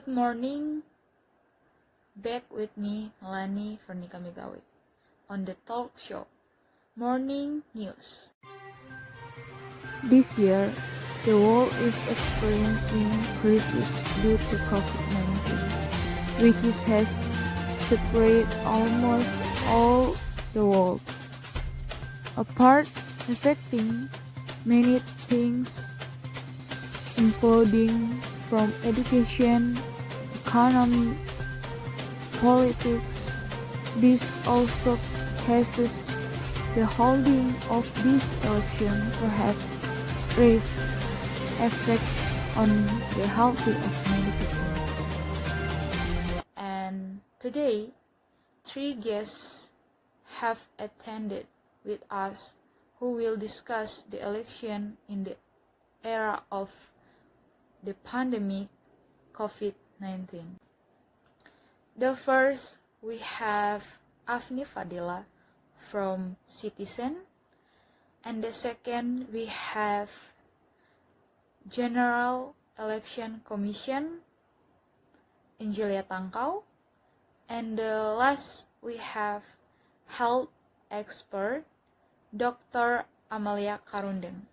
Good morning, back with me, Melanie Vernika Megawai, on the talk show, Morning News. This year, the world is experiencing crisis due to COVID-19, which has separated almost all the world apart, affecting many things, including from education, economy, politics. This also causes the holding of this election to have great effect on the health of many people. And today, 3 guests have attended with us who will discuss the election in the era of the pandemic COVID-19. The first, we have Afni Fadila from Citizen, and the second, we have General Election Commission, Angelia Tangkau, and the last, we have health expert, Dr. Amalia Karundeng.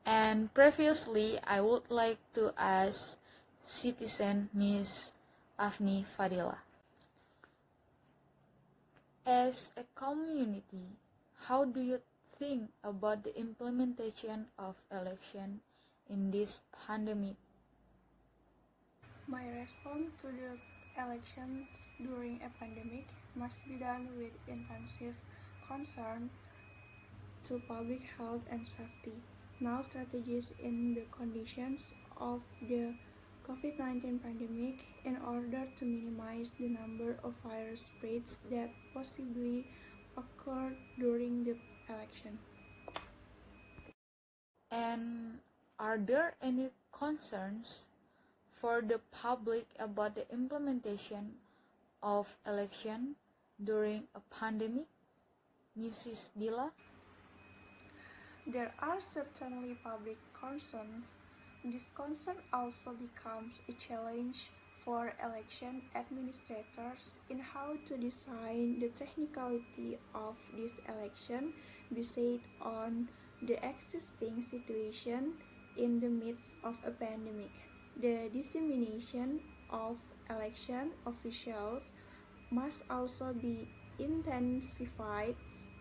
And previously, I would like to ask Citizen Ms. Afni Fadila. As a community, how do you think about the implementation of election in this pandemic? My response to the elections during a pandemic must be done with intensive concern to public health and safety. Now, strategies in the conditions of the COVID-19 pandemic in order to minimize the number of virus spreads that possibly occurred during the election. And are there any concerns for the public about the implementation of election during a pandemic? Mrs. Dila? There are certainly public concerns. This concern also becomes a challenge for election administrators in how to design the technicality of this election based on the existing situation in the midst of a pandemic. The dissemination of election officials must also be intensified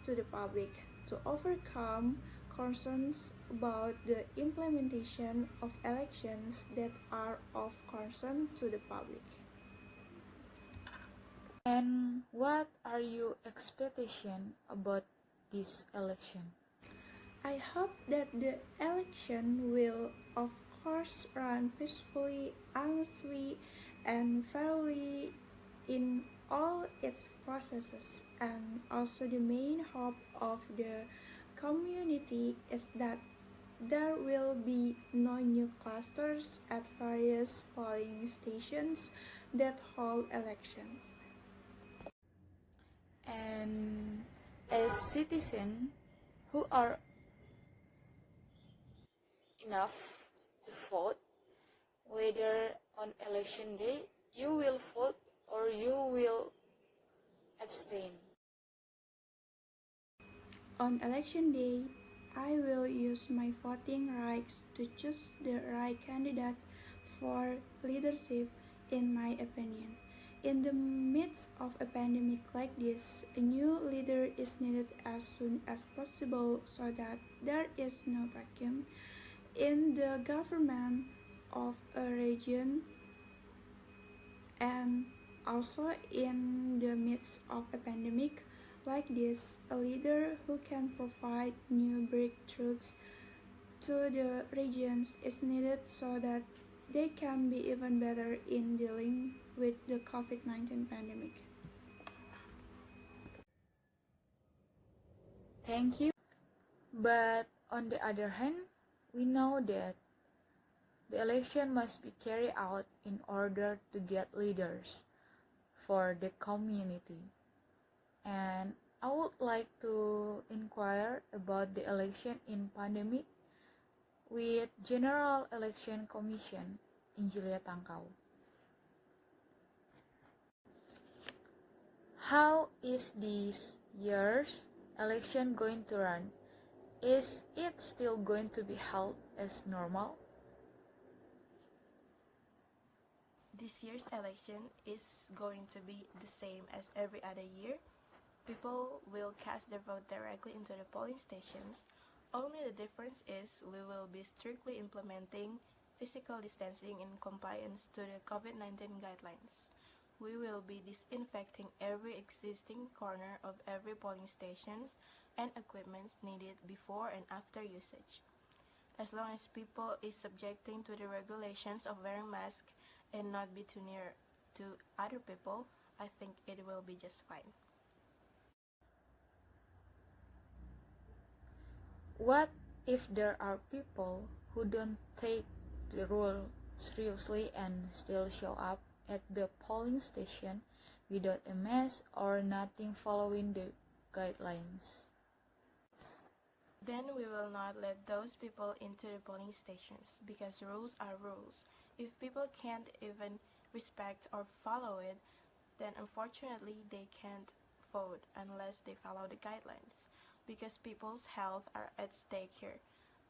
to the public to overcome concerns about the implementation of elections that are of concern to the public. And what are your expectations about this election? I hope that the election will, of course, run peacefully, honestly, and fairly in all its processes, and also the main hope of the community is that there will be no new clusters at various polling stations that hold elections. And as citizens who are enough to vote, whether on election day you will vote or you will abstain. On election day, I will use my voting rights to choose the right candidate for leadership, in my opinion. In the midst of a pandemic like this, a new leader is needed as soon as possible so that there is no vacuum in the government of a region, and also in the midst of a pandemic like this, a leader who can provide new breakthroughs to the regions is needed so that they can be even better in dealing with the COVID-19 pandemic. Thank you. But on the other hand, we know that the election must be carried out in order to get leaders for the community. And I would like to inquire about the election in pandemic with General Election Commission. Injulia Tangkau. How is this year's election going to run? Is it still going to be held as normal? This year's election is going to be the same as every other year. People will cast their vote directly into the polling stations. Only the difference is we will be strictly implementing physical distancing in compliance to the COVID-19 guidelines. We will be disinfecting every existing corner of every polling stations and equipment needed before and after usage. As long as people is subjecting to the regulations of wearing masks and not be too near to other people, I think it will be just fine. What if there are people who don't take the rule seriously and still show up at the polling station without a mask or nothing following the guidelines? Then we will not let those people into the polling stations because rules are rules. If people can't even respect or follow it, then unfortunately they can't vote unless they follow the guidelines because people's health are at stake here.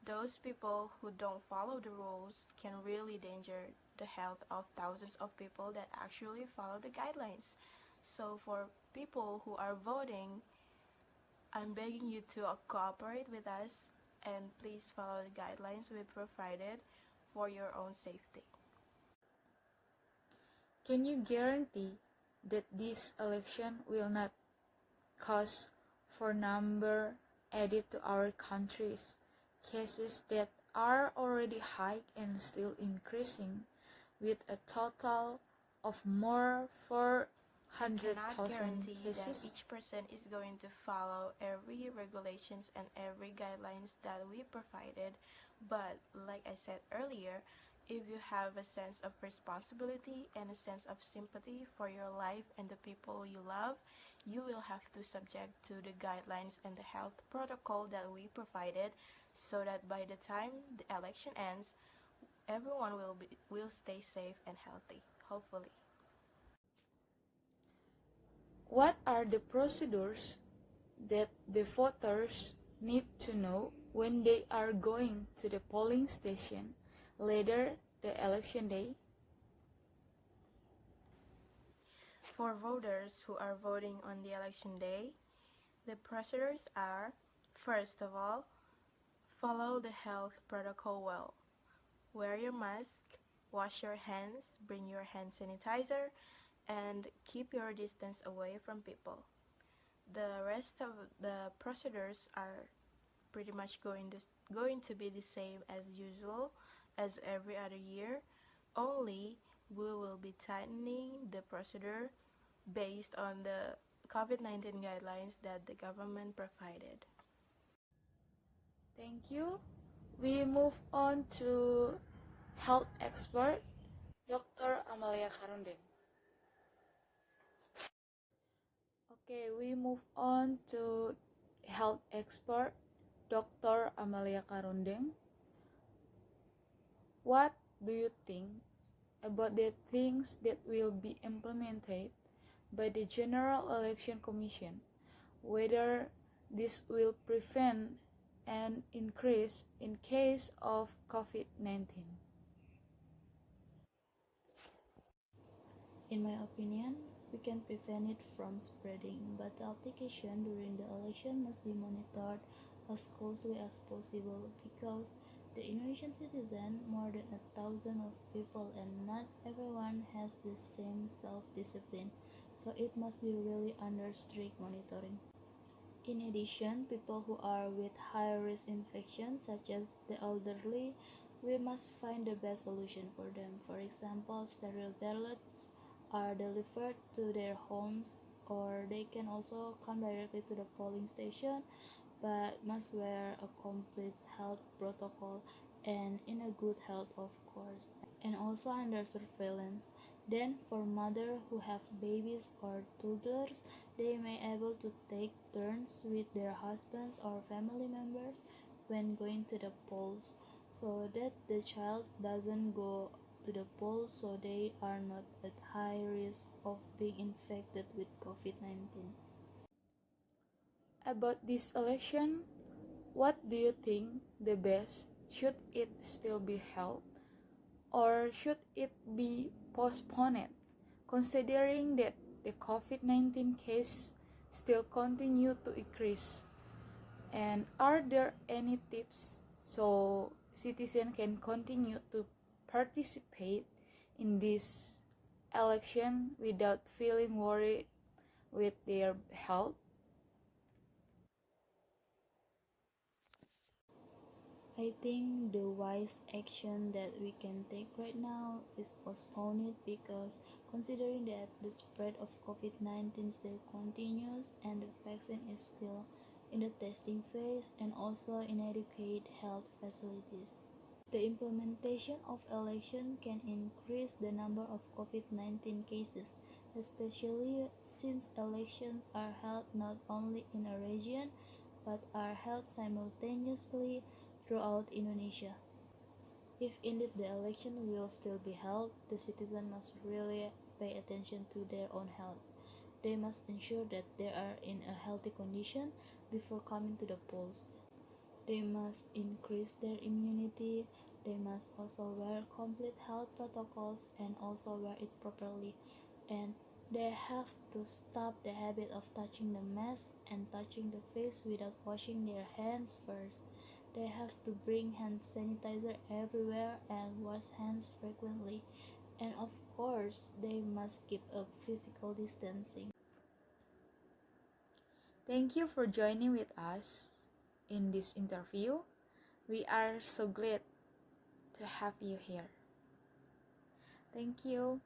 Those people who don't follow the rules can really danger the health of thousands of people that actually follow the guidelines. So for people who are voting, I'm begging you to cooperate with us and please follow the guidelines we provided for your own safety. Can you guarantee that this election will not cause for number added to our country's cases that are already high and still increasing with a total of more I cannot 400,000 guarantee that cases? each person is going to follow every regulations and every guidelines that we provided, but like I said earlier, if you have a sense of responsibility and a sense of sympathy for your life and the people you love, you will have to subject to the guidelines and the health protocol that we provided so that by the time the election ends, everyone will stay safe and healthy, hopefully. What are the procedures that the voters need to know when they are going to the polling station later the election day? For voters who are voting on the election day, the procedures are, first of all, follow the health protocol well. Wear your mask, wash your hands, bring your hand sanitizer, and keep your distance away from people. The rest of the procedures are pretty much going to be the same as usual as every other year, only we will be tightening the procedure based on the COVID-19 guidelines that the government provided. Thank you. We move on to health expert Dr. Amalia Karundeng. Okay, we move on to health expert Dr. Amalia Karundeng. What do you think about the things that will be implemented by the General Election Commission, whether this will prevent an increase in case of COVID-19? In my opinion, we can prevent it from spreading, but the application during the election must be monitored as closely as possible because the Indonesian citizen more than 1,000 of people and not everyone has the same self-discipline, so it must be really under strict monitoring. In addition, people who are with high-risk infections such as the elderly, we must find the best solution for them. For example, sterile ballots are delivered to their homes, or they can also come directly to the polling station but must wear a complete health protocol and in a good health, of course, and also under surveillance. Then for mothers who have babies or toddlers, they may able to take turns with their husbands or family members when going to the polls so that the child doesn't go to the polls so they are not at high risk of being infected with COVID-19. About this election, what do you think the best? Should it still be held? Or should it be postponed, considering that the COVID-19 case still continue to increase? And are there any tips so citizens can continue to participate in this election without feeling worried with their health? I think the wise action that we can take right now is postpone it because considering that the spread of COVID-19 still continues and the vaccine is still in the testing phase and also inadequate health facilities. The implementation of election can increase the number of COVID-19 cases, especially since elections are held not only in a region but are held simultaneously throughout Indonesia. If indeed the election will still be held, the citizens must really pay attention to their own health. They must ensure that they are in a healthy condition before coming to the polls. They must increase their immunity. They must also wear complete health protocols and also wear it properly. And they have to stop the habit of touching the mask and touching the face without washing their hands first. They have to bring hand sanitizer everywhere and wash hands frequently. And of course, they must keep up physical distancing. Thank you for joining with us in this interview. We are so glad to have you here. Thank you.